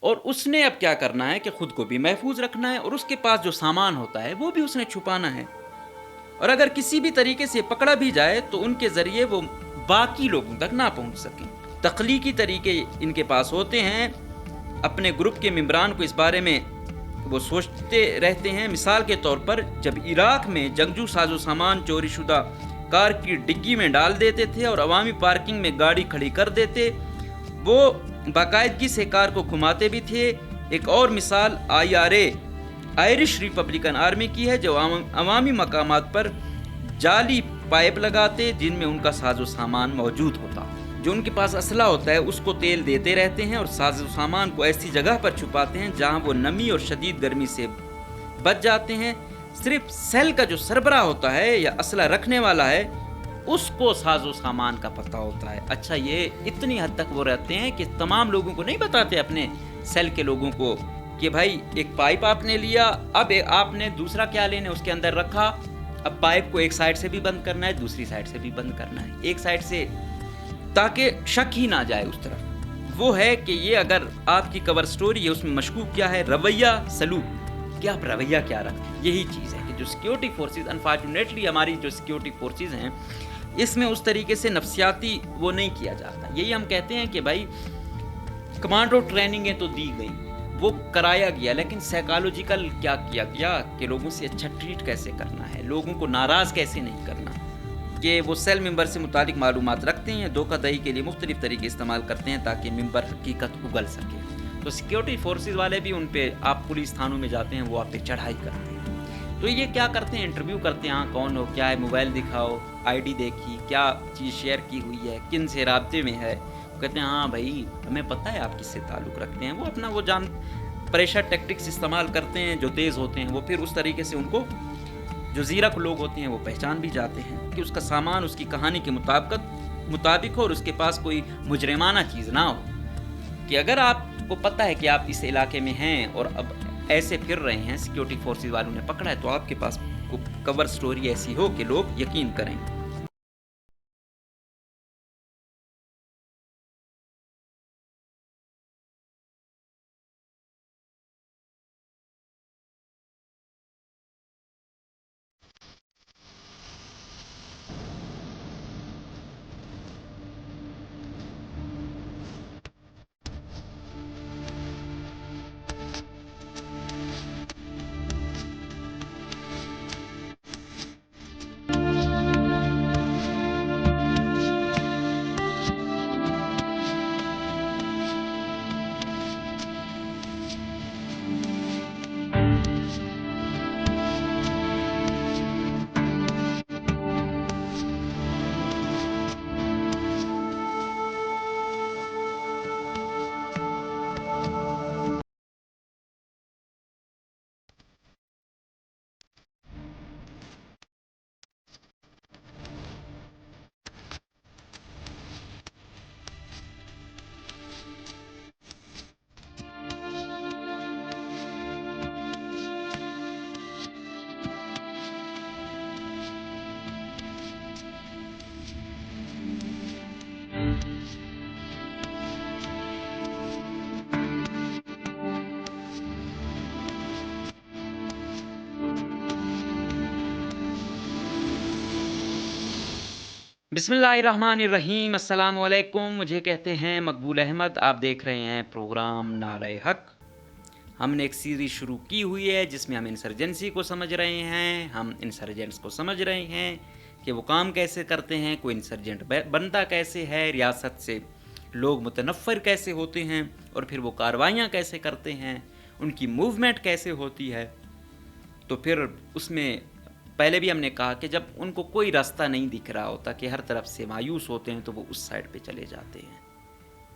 اور اس نے اب کیا کرنا ہے کہ خود کو بھی محفوظ رکھنا ہے اور اس کے پاس جو سامان ہوتا ہے وہ بھی اس نے چھپانا ہے، اور اگر کسی بھی طریقے سے پکڑا بھی جائے تو ان کے ذریعے وہ باقی لوگوں تک نہ پہنچ سکیں۔ تخلیقی طریقے ان کے پاس ہوتے ہیں، اپنے گروپ کے ممبران کو اس بارے میں وہ سوچتے رہتے ہیں۔ مثال کے طور پر جب عراق میں جنگجو ساز و سامان چوری شدہ کار کی ڈگی میں ڈال دیتے تھے اور عوامی پارکنگ میں گاڑی کھڑی کر دیتے، وہ باقاعدگی سے کار کو گھماتے بھی تھے۔ ایک اور مثال IRA آئرش ریپبلکن آرمی کی ہے، جو عوامی مقامات پر جعلی پائپ لگاتے جن میں ان کا ساز و سامان موجود ہوتا۔ جو ان کے پاس اسلحہ ہوتا ہے اس کو تیل دیتے رہتے ہیں اور ساز و سامان کو ایسی جگہ پر چھپاتے ہیں جہاں وہ نمی اور شدید گرمی سے بچ جاتے ہیں۔ صرف سیل کا جو سربراہ ہوتا ہے یا اسلحہ رکھنے والا ہے اس کو ساز و سامان کا پتہ ہوتا ہے۔ اچھا، یہ اتنی حد تک وہ رہتے ہیں کہ تمام لوگوں کو نہیں بتاتے، اپنے سیل کے لوگوں کو، کہ بھائی ایک پائپ آپ نے لیا، اب آپ نے دوسرا کیا لینا، اس کے اندر رکھا، اب پائپ کو ایک سائڈ سے بھی بند کرنا ہے، دوسری سائڈ سے بھی بند کرنا ہے، ایک سائڈ سے، تاکہ شک ہی نہ جائے اس طرف۔ وہ ہے کہ یہ اگر آپ کی کور سٹوری ہے اس میں مشکوک کیا ہے، رویہ، سلوک، کہ آپ رویہ کیا رکھتے ہیں۔ یہی چیز ہے کہ جو سیکیورٹی فورسز، انفارچونیٹلی ہماری جو سیکیورٹی فورسز ہیں اس میں اس طریقے سے نفسیاتی وہ نہیں کیا جاتا۔ یہی ہم کہتے ہیں کہ بھائی کمانڈو ٹریننگیں تو دی گئی، وہ کرایا گیا، لیکن سائیکالوجیکل کیا کیا گیا کہ لوگوں سے اچھا ٹریٹ کیسے کرنا ہے، لوگوں کو ناراض کیسے نہیں کرنا، کہ وہ سیل ممبر سے متعلق معلومات رکھتے ہیں، دھوکہ دہی کے لیے مختلف طریقے استعمال کرتے ہیں تاکہ ممبر حقیقت اگل سکے۔ تو سیکیورٹی فورسز والے بھی ان پہ، آپ پولیس تھانوں میں جاتے ہیں وہ آپ پہ چڑھائی کرتے ہیں۔ تو یہ کیا کرتے ہیں، انٹرویو کرتے ہیں، ہاں کون ہو، کیا ہے، موبائل دکھاؤ، ID دیکھی، کیا چیز شیئر کی ہوئی ہے، کن سے رابطے میں ہے، کہتے ہیں ہاں بھائی ہمیں پتہ ہے آپ کس سے تعلق رکھتے ہیں۔ وہ اپنا وہ پریشر ٹیکٹکس استعمال کرتے ہیں جو تیز ہوتے ہیں، وہ پھر اس طریقے سے ان کو جو زیرک لوگ ہوتے ہیں وہ پہچان بھی جاتے ہیں کہ اس کا سامان اس کی کہانی کے مطابق ہو اور اس کے پاس کوئی مجرمانہ چیز نہ ہو، کہ اگر آپ کو پتہ ہے کہ آپ اس علاقے میں ہیں اور اب ایسے پھر رہے ہیں، سیکیورٹی فورسز والوں نے پکڑا ہے، تو آپ کے پاس کور سٹوری ایسی ہو کہ لوگ یقین کریں۔ بسم اللہ الرحمن الرحیم، السلام علیکم، مجھے کہتے ہیں مقبول احمد، آپ دیکھ رہے ہیں پروگرام نعرہ حق۔ ہم نے ایک سیریز شروع کی ہوئی ہے جس میں ہم انسرجنسی کو سمجھ رہے ہیں، ہم انسرجنٹس کو سمجھ رہے ہیں کہ وہ کام کیسے کرتے ہیں، کوئی انسرجنٹ بنتا کیسے ہے، ریاست سے لوگ متنفر کیسے ہوتے ہیں اور پھر وہ کارروائیاں کیسے کرتے ہیں، ان کی موومنٹ کیسے ہوتی ہے۔ تو پھر اس میں پہلے بھی ہم نے کہا کہ جب ان کو کوئی راستہ نہیں دکھ رہا ہوتا، کہ ہر طرف سے مایوس ہوتے ہیں، تو وہ اس سائڈ پہ چلے جاتے ہیں۔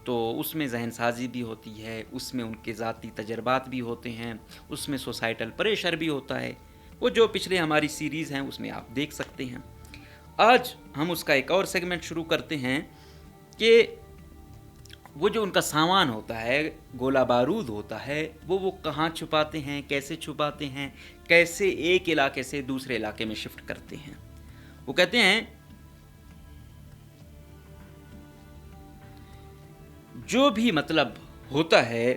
تو اس میں ذہن سازی بھی ہوتی ہے، اس میں ان کے ذاتی تجربات بھی ہوتے ہیں، اس میں سوسائٹل پریشر بھی ہوتا ہے، وہ جو پچھلے ہماری سیریز ہیں اس میں آپ دیکھ سکتے ہیں۔ آج ہم اس کا ایک اور سیگمنٹ شروع کرتے ہیں کہ وہ جو ان کا سامان ہوتا ہے، گولہ بارود ہوتا ہے، وہ کہاں چھپاتے ہیں، کیسے چھپاتے ہیں، کیسے ایک علاقے سے دوسرے علاقے میں شفٹ کرتے ہیں۔ وہ کہتے ہیں جو بھی مطلب ہوتا ہے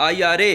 IRA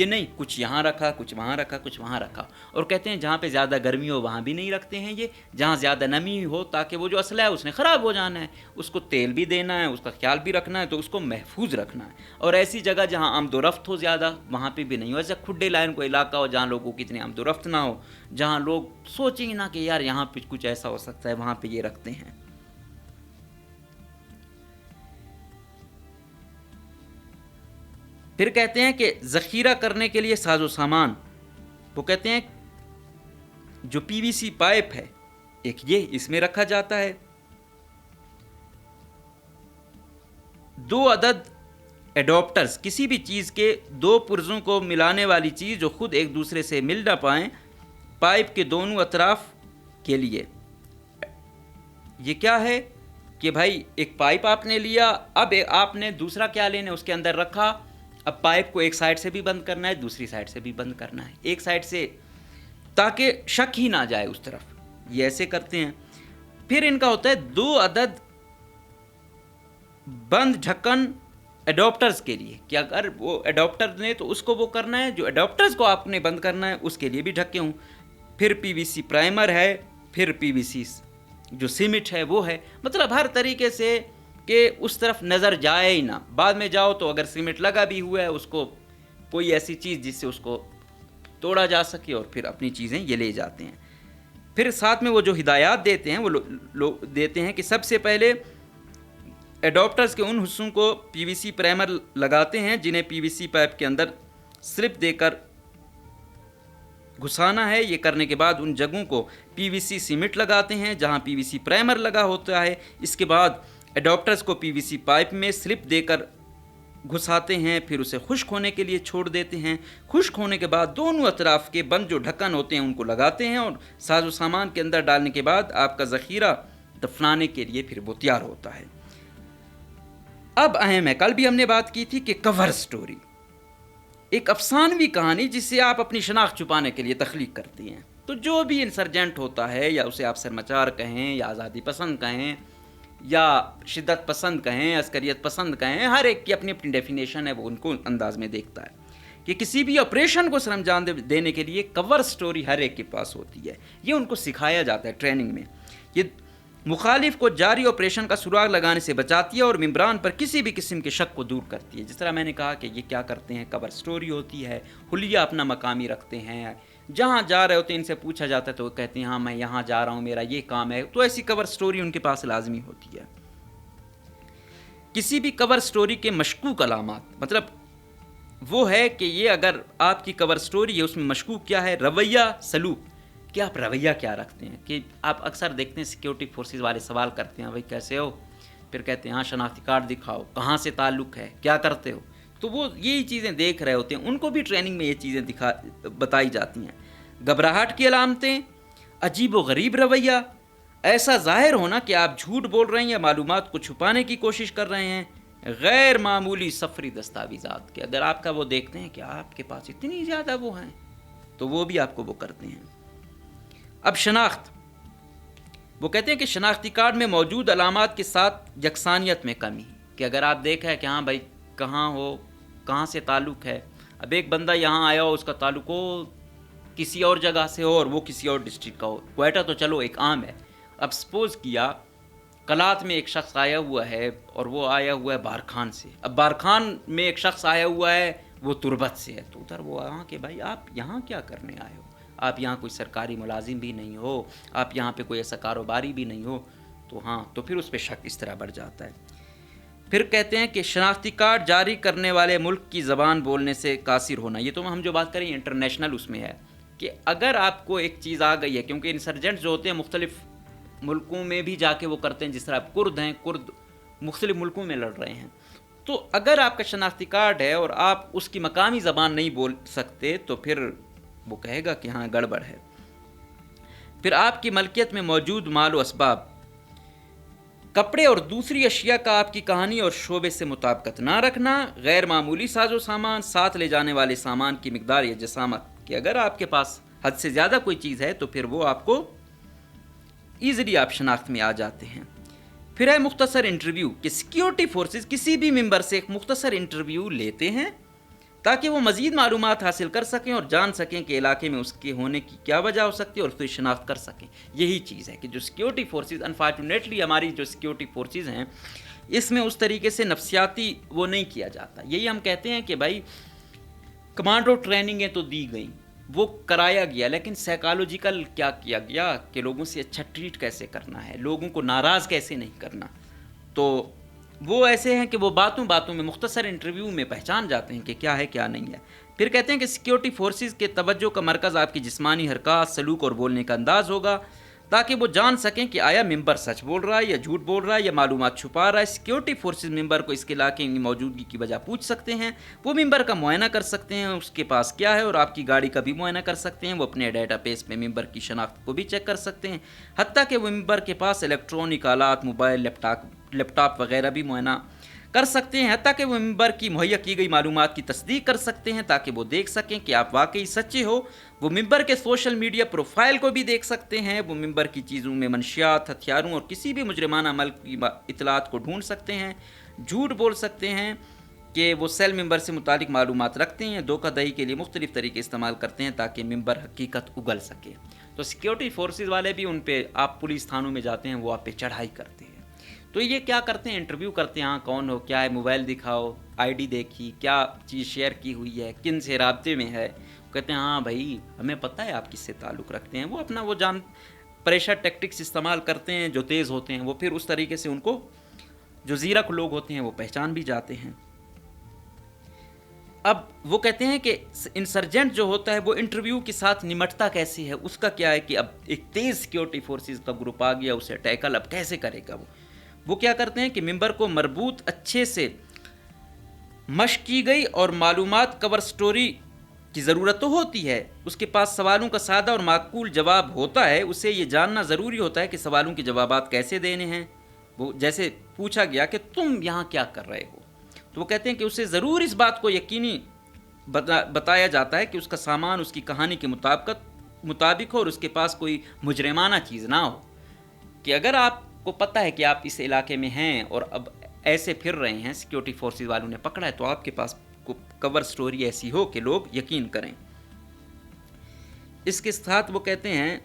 یہ نہیں کچھ یہاں رکھا, کچھ وہاں رکھا, کچھ وہاں رکھا. اور کہتے ہیں جہاں پہ زیادہ گرمی ہو وہاں بھی نہیں رکھتے ہیں یہ, جہاں زیادہ نمی ہو, تاکہ وہ جو اسلحہ ہے اس نے خراب ہو جانا ہے, اس کو تیل بھی دینا ہے, اس کا خیال بھی رکھنا ہے, تو اس کو محفوظ رکھنا ہے. اور ایسی جگہ جہاں آمد و رفت ہو زیادہ وہاں پہ بھی نہیں ہو. ایسا کھڈے لائن کو علاقہ ہو جہاں لوگوں کی اتنی آمد و رفت نہ ہو, جہاں لوگ سوچیں گے نہ کہ یار یہاں پہ کچھ ایسا ہو سکتا ہے, وہاں پہ یہ رکھتے ہیں. پھر کہتے ہیں کہ ذخیرہ کرنے کے لیے ساز و سامان, وہ کہتے ہیں جو پی وی سی پائپ ہے ایک یہ اس میں رکھا جاتا ہے. 2 عدد ایڈاپٹرز, کسی بھی چیز کے 2 پرزوں کو ملانے والی چیز جو خود ایک دوسرے سے مل نہ پائیں, پائپ کے دونوں اطراف کے لیے. یہ کیا ہے کہ بھائی ایک پائپ آپ نے لیا, اب آپ نے دوسرا کیا لینا, اس کے اندر رکھا. اب پائپ کو ایک سائڈ سے بھی بند کرنا ہے, دوسری سائڈ سے بھی بند کرنا ہے, ایک سائڈ سے تاکہ شک ہی نہ جائے اس طرف. یہ ایسے کرتے ہیں. پھر ان کا ہوتا ہے 2 عدد بند ڈھکن ایڈاپٹرز کے لیے, کہ اگر وہ ایڈاپٹر نے تو اس کو وہ کرنا ہے, جو ایڈاپٹرز کو آپ نے بند کرنا ہے اس کے لیے بھی ڈھکے ہوں. پھر پی وی سی پرائمر ہے, پھر پی وی سی جو سیمنٹ ہے وہ ہے. مطلب ہر طریقے سے کہ اس طرف نظر جائے ہی نہ. بعد میں جاؤ تو اگر سیمنٹ لگا بھی ہوا ہے اس کو کوئی ایسی چیز جس سے اس کو توڑا جا سکے, اور پھر اپنی چیزیں یہ لے جاتے ہیں. پھر ساتھ میں وہ جو ہدایات دیتے ہیں وہ دیتے ہیں کہ سب سے پہلے ایڈاپٹرز کے ان حصوں کو پی وی سی پرائمر لگاتے ہیں جنہیں پی وی سی پائپ کے اندر سلپ دے کر گھسانا ہے. یہ کرنے کے بعد ان جگہوں کو پی وی سی سیمنٹ لگاتے ہیں جہاں پی وی سی پرائمر لگا ہوتا ہے. اس کے بعد ایڈاپٹرز کو پی وی سی پائپ میں سلپ دے کر گھساتے ہیں, پھر اسے خشک ہونے کے لیے چھوڑ دیتے ہیں. خشک ہونے کے بعد دونوں اطراف کے بند جو ڈھکن ہوتے ہیں ان کو لگاتے ہیں, اور ساز و سامان کے اندر ڈالنے کے بعد آپ کا ذخیرہ دفنانے کے لیے پھر وہ تیار ہوتا ہے. اب اہم ہے, کل بھی ہم نے بات کی تھی کہ کور سٹوری, ایک افسانوی کہانی جسے آپ اپنی شناخت چھپانے کے لیے تخلیق کرتی ہیں. تو جو بھی انسرجنٹ ہوتا ہے, یا اسے آپ سرمچار کہیں, یا آزادی پسند کہیں, یا شدت پسند کہیں, عسکریت پسند کہیں, ہر ایک کی اپنی اپنی ڈیفینیشن ہے, وہ ان کو انداز میں دیکھتا ہے کہ کسی بھی آپریشن کو سر انجام دینے کے لیے کور سٹوری ہر ایک کے پاس ہوتی ہے. یہ ان کو سکھایا جاتا ہے ٹریننگ میں. یہ مخالف کو جاری آپریشن کا سراغ لگانے سے بچاتی ہے اور ممبران پر کسی بھی قسم کے شک کو دور کرتی ہے. جس طرح میں نے کہا کہ یہ کیا کرتے ہیں, کور سٹوری ہوتی ہے, حلیہ اپنا مقامی رکھتے ہیں, جہاں جا رہے ہوتے ہیں ان سے پوچھا جاتا ہے تو وہ کہتے ہیں ہاں میں یہاں جا رہا ہوں, میرا یہ کام ہے. تو ایسی کور سٹوری ان کے پاس لازمی ہوتی ہے. کسی بھی کور سٹوری کے مشکوک علامات, مطلب وہ ہے کہ یہ اگر آپ کی کور سٹوری ہے اس میں مشکوک کیا ہے, رویہ, سلوک, کہ آپ رویہ کیا رکھتے ہیں. کہ آپ اکثر دیکھتے ہیں سیکیورٹی فورسز والے سوال کرتے ہیں بھائی کیسے ہو, پھر کہتے ہیں ہاں شناختی کارڈ دکھاؤ, کہاں سے تعلق ہے, کیا کرتے ہو. تو وہ یہی چیزیں دیکھ رہے ہوتے ہیں, ان کو بھی ٹریننگ میں یہ چیزیں بتائی جاتی ہیں. گھبراہٹ کی علامتیں, عجیب و غریب رویہ, ایسا ظاہر ہونا کہ آپ جھوٹ بول رہے ہیں یا معلومات کو چھپانے کی کوشش کر رہے ہیں. غیر معمولی سفری دستاویزات, کہ اگر آپ کا وہ دیکھتے ہیں کہ آپ کے پاس اتنی زیادہ وہ ہیں تو وہ بھی آپ کو وہ کرتے ہیں. اب شناخت, وہ کہتے ہیں کہ شناختی کارڈ میں موجود علامات کے ساتھ یکسانیت میں کمی, کہ اگر آپ دیکھیں کہ ہاں بھائی کہاں ہو, کہاں سے تعلق ہے. اب ایک بندہ یہاں آیا ہو, اس کا تعلق ہو کسی اور جگہ سے ہو اور وہ کسی اور ڈسٹرکٹ کا ہو. کوئٹہ تو چلو ایک عام ہے. اب سپوز کیا کلات میں ایک شخص آیا ہوا ہے اور وہ آیا ہوا ہے بارکھان سے. اب بارکھان میں ایک شخص آیا ہوا ہے وہ تربت سے ہے, تو ادھر وہ آیا کہ بھائی آپ یہاں کیا کرنے آئے ہو, آپ یہاں کوئی سرکاری ملازم بھی نہیں ہو, آپ یہاں پہ کوئی ایسا کاروباری بھی نہیں ہو. تو ہاں, تو پھر اس پہ شک اس طرح بڑھ جاتا ہے. پھر کہتے ہیں کہ شناختی کارڈ جاری کرنے والے ملک کی زبان بولنے سے قاصر ہونا. یہ تو ہم جو بات کریں انٹرنیشنل اس میں ہے کہ اگر آپ کو ایک چیز آ گئی ہے, کیونکہ انسرجنٹ جو ہوتے ہیں مختلف ملکوں میں بھی جا کے وہ کرتے ہیں, جس طرح آپ کرد ہیں, کرد مختلف ملکوں میں لڑ رہے ہیں. تو اگر آپ کا شناختی کارڈ ہے اور آپ اس کی مقامی زبان نہیں بول سکتے تو پھر وہ کہے گا کہ ہاں گڑبڑ ہے. پھر آپ کی ملکیت میں موجود مال و اسباب, کپڑے اور دوسری اشیاء کا آپ کی کہانی اور شعبے سے مطابقت نہ رکھنا. غیر معمولی ساز و سامان, ساتھ لے جانے والے سامان کی مقدار یا جسامت, کہ اگر آپ کے پاس حد سے زیادہ کوئی چیز ہے تو پھر وہ آپ کو ایزلی آپ شناخت میں آ جاتے ہیں. پھر ہے مختصر انٹرویو, کہ سیکیورٹی فورسز کسی بھی ممبر سے ایک مختصر انٹرویو لیتے ہیں تاکہ وہ مزید معلومات حاصل کر سکیں اور جان سکیں کہ علاقے میں اس کے ہونے کی کیا وجہ ہو سکتی ہے اور اس کی شناخت کر سکیں. یہی چیز ہے کہ جو سیکیورٹی فورسز، انفارچونیٹلی ہماری جو سیکیورٹی فورسز ہیں اس میں اس طریقے سے نفسیاتی وہ نہیں کیا جاتا. یہی ہم کہتے ہیں کہ بھائی کمانڈو ٹریننگیں تو دی گئیں، وہ کرایا گیا، لیکن سائیکالوجیکل کیا کیا گیا کہ لوگوں سے اچھا ٹریٹ کیسے کرنا ہے، لوگوں کو ناراض کیسے نہیں کرنا. تو وہ ایسے ہیں کہ وہ باتوں باتوں میں مختصر انٹرویو میں پہچان جاتے ہیں کہ کیا ہے کیا نہیں ہے. پھر کہتے ہیں کہ سیکیورٹی فورسز کے توجہ کا مرکز آپ کی جسمانی حرکات، سلوک اور بولنے کا انداز ہوگا، تاکہ وہ جان سکیں کہ آیا ممبر سچ بول رہا ہے یا جھوٹ بول رہا ہے یا معلومات چھپا رہا ہے. سیکیورٹی فورسز ممبر کو اس کے علاقے کی موجودگی کی وجہ پوچھ سکتے ہیں، وہ ممبر کا معائنہ کر سکتے ہیں اس کے پاس کیا ہے، اور آپ کی گاڑی کا بھی معائنہ کر سکتے ہیں. وہ اپنے ڈیٹا بیس میں ممبر کی شناخت کو بھی چیک کر سکتے ہیں، حتیٰ کہ وہ ممبر کے پاس الیکٹرانک آلات، موبائل، لیپ ٹاپ وغیرہ بھی معائنہ کر سکتے ہیں، حتیٰ کہ وہ ممبر کی مہیا کی گئی معلومات کی تصدیق کر سکتے ہیں تاکہ وہ دیکھ سکیں کہ آپ واقعی سچے ہو. وہ ممبر کے سوشل میڈیا پروفائل کو بھی دیکھ سکتے ہیں، وہ ممبر کی چیزوں میں منشیات، ہتھیاروں اور کسی بھی مجرمانہ عمل کی اطلاعات کو ڈھونڈ سکتے ہیں. جھوٹ بول سکتے ہیں کہ وہ سیل ممبر سے متعلق معلومات رکھتے ہیں. دھوکہ دہی کے لیے مختلف طریقے استعمال کرتے ہیں تاکہ ممبر حقیقت اگل سکے. تو سیکیورٹی فورسز والے بھی ان پہ، آپ پولیس تھانوں میں جاتے ہیں وہ آپ پہ چڑھائی کرتے ہیں. تو یہ کیا کرتے ہیں، انٹرویو کرتے ہیں، ہاں کون ہو، کیا ہے، موبائل دکھاؤ، آئی ڈی دیکھی، کیا چیز شیئر کی ہوئی ہے، کن سے رابطے میں ہے. کہتے ہیں ہاں بھائی ہمیں پتہ ہے آپ کس سے تعلق رکھتے ہیں. وہ اپنا وہ پریشر ٹیکٹکس استعمال کرتے ہیں جو تیز ہوتے ہیں. وہ پھر اس طریقے سے ان کو جو زیرک لوگ ہوتے ہیں وہ پہچان بھی جاتے ہیں. اب وہ کہتے ہیں کہ انسرجنٹ جو ہوتا ہے وہ انٹرویو کے ساتھ نمٹتا کیسے ہے، اس کا کیا ہے کہ اب ایک تیز سیکیورٹی فورسز کا گروپ آ گیا، اسے ٹیکل اب کیسے کرے گا. وہ کیا کرتے ہیں کہ ممبر کو مربوط اچھے سے مشق کی گئی اور معلومات کور سٹوری کی ضرورت تو ہوتی ہے. اس کے پاس سوالوں کا سادہ اور معقول جواب ہوتا ہے. اسے یہ جاننا ضروری ہوتا ہے کہ سوالوں کے جوابات کیسے دینے ہیں. وہ جیسے پوچھا گیا کہ تم یہاں کیا کر رہے ہو، تو وہ کہتے ہیں کہ اسے ضرور اس بات کو یقینی بتایا جاتا ہے کہ اس کا سامان اس کی کہانی کے مطابق ہو اور اس کے پاس کوئی مجرمانہ چیز نہ ہو. کہ اگر آپ کو پتہ ہے کہ آپ اس علاقے میں ہیں اور اب ایسے پھر رہے ہیں، سیکیورٹی فورسز والوں نے پکڑا ہے، تو آپ کے پاس کور سٹوری ایسی ہو کہ لوگ یقین کریں. اس کے ساتھ وہ کہتے ہیں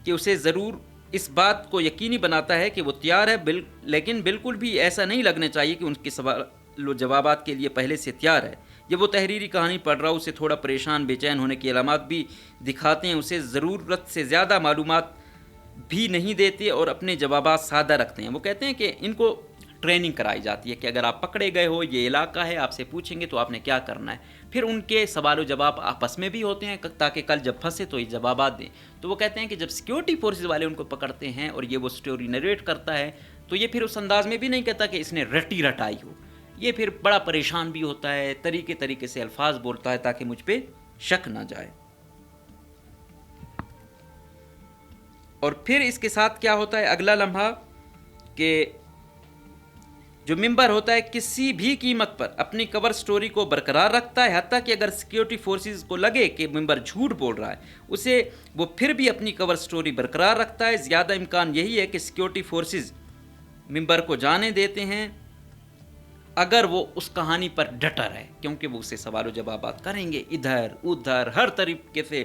کہ اسے ضرور اس بات کو یقینی بناتا ہے کہ وہ تیار ہے، لیکن بالکل بھی ایسا نہیں لگنا چاہیے کہ ان کے سوال و جوابات کے لیے پہلے سے تیار ہے. جب وہ تحریری کہانی پڑھ رہا ہو اسے تھوڑا پریشان، بے چین ہونے کی علامات بھی دکھاتے ہیں. اسے ضرورت سے زیادہ معلومات بھی نہیں دیتے اور اپنے جوابات سادہ رکھتے ہیں. وہ کہتے ہیں کہ ان کو ٹریننگ کرائی جاتی ہے کہ اگر آپ پکڑے گئے ہو، یہ علاقہ ہے، آپ سے پوچھیں گے تو آپ نے کیا کرنا ہے. پھر ان کے سوال و جواب آپس میں بھی ہوتے ہیں تاکہ کل جب پھنسے تو یہ جوابات دیں. تو وہ کہتے ہیں کہ جب سیکیورٹی فورسز والے ان کو پکڑتے ہیں اور یہ وہ سٹوری نریٹ کرتا ہے تو یہ پھر اس انداز میں بھی نہیں کہتا کہ اس نے رٹی رٹائی ہو. یہ پھر بڑا پریشان بھی ہوتا ہے، طریقے سے الفاظ بولتا ہے تاکہ مجھ پہ شک نہ جائے. اور پھر اس کے ساتھ کیا ہوتا ہے اگلا لمحہ کہ جو ممبر ہوتا ہے کسی بھی قیمت پر اپنی کور سٹوری کو برقرار رکھتا ہے، حتیٰ کہ اگر سیکیورٹی فورسز کو لگے کہ ممبر جھوٹ بول رہا ہے اسے وہ پھر بھی اپنی کور سٹوری برقرار رکھتا ہے. زیادہ امکان یہی ہے کہ سیکیورٹی فورسز ممبر کو جانے دیتے ہیں اگر وہ اس کہانی پر ڈٹا رہے، کیونکہ وہ اسے سوال و جوابات کریں گے، ادھر ادھر ہر طریقے سے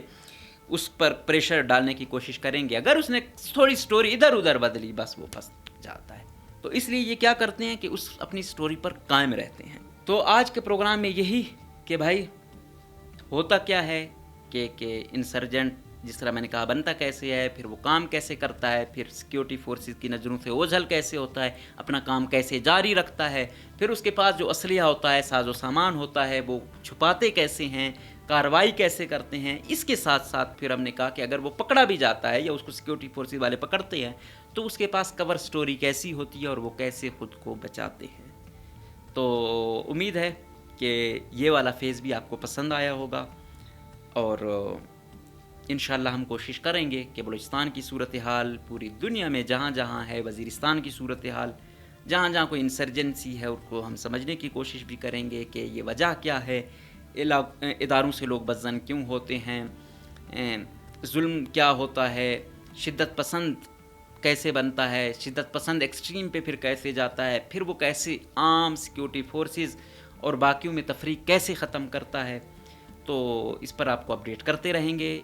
اس پر پریشر ڈالنے کی کوشش کریں گے. اگر اس نے تھوڑی سٹوری ادھر ادھر بدلی بس وہ پھنس جاتا ہے. تو اس لیے یہ کیا کرتے ہیں کہ اس اپنی سٹوری پر قائم رہتے ہیں. تو آج کے پروگرام میں یہی کہ بھائی ہوتا کیا ہے کہ انسرجنٹ جس طرح میں نے کہا بنتا کیسے ہے، پھر وہ کام کیسے کرتا ہے، پھر سیکیورٹی فورسز کی نظروں سے اوجھل کیسے ہوتا ہے، اپنا کام کیسے جاری رکھتا ہے، پھر اس کے پاس جو اسلحہ ہوتا ہے، ساز و سامان ہوتا ہے، وہ چھپاتے کیسے ہیں، کارروائی کیسے کرتے ہیں. اس کے ساتھ ساتھ پھر ہم نے کہا کہ اگر وہ پکڑا بھی جاتا ہے یا اس کو سیکیورٹی فورسز والے پکڑتے ہیں تو اس کے پاس کور سٹوری کیسی ہوتی ہے اور وہ کیسے خود کو بچاتے ہیں. تو امید ہے کہ یہ والا فیز بھی آپ کو پسند آیا ہوگا اور انشاءاللہ ہم کوشش کریں گے کہ بلوچستان کی صورتحال پوری دنیا میں جہاں جہاں ہے، وزیرستان کی صورتحال جہاں جہاں کوئی انسرجنسی ہے اس کو ہم سمجھنے کی کوشش بھی کریں گے کہ یہ وجہ کیا ہے، اداروں سے لوگ بدظن کیوں ہوتے ہیں، ظلم کیا ہوتا ہے، شدت پسند کیسے بنتا ہے، شدت پسند ایکسٹریم پہ پھر کیسے جاتا ہے، پھر وہ کیسے عام سیکیورٹی فورسز اور باقیوں میں تفریق کیسے ختم کرتا ہے، تو اس پر آپ کو اپڈیٹ کرتے رہیں گے۔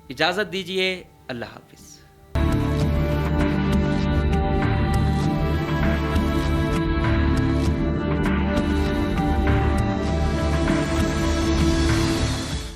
اجازت دیجیے، اللہ حافظ۔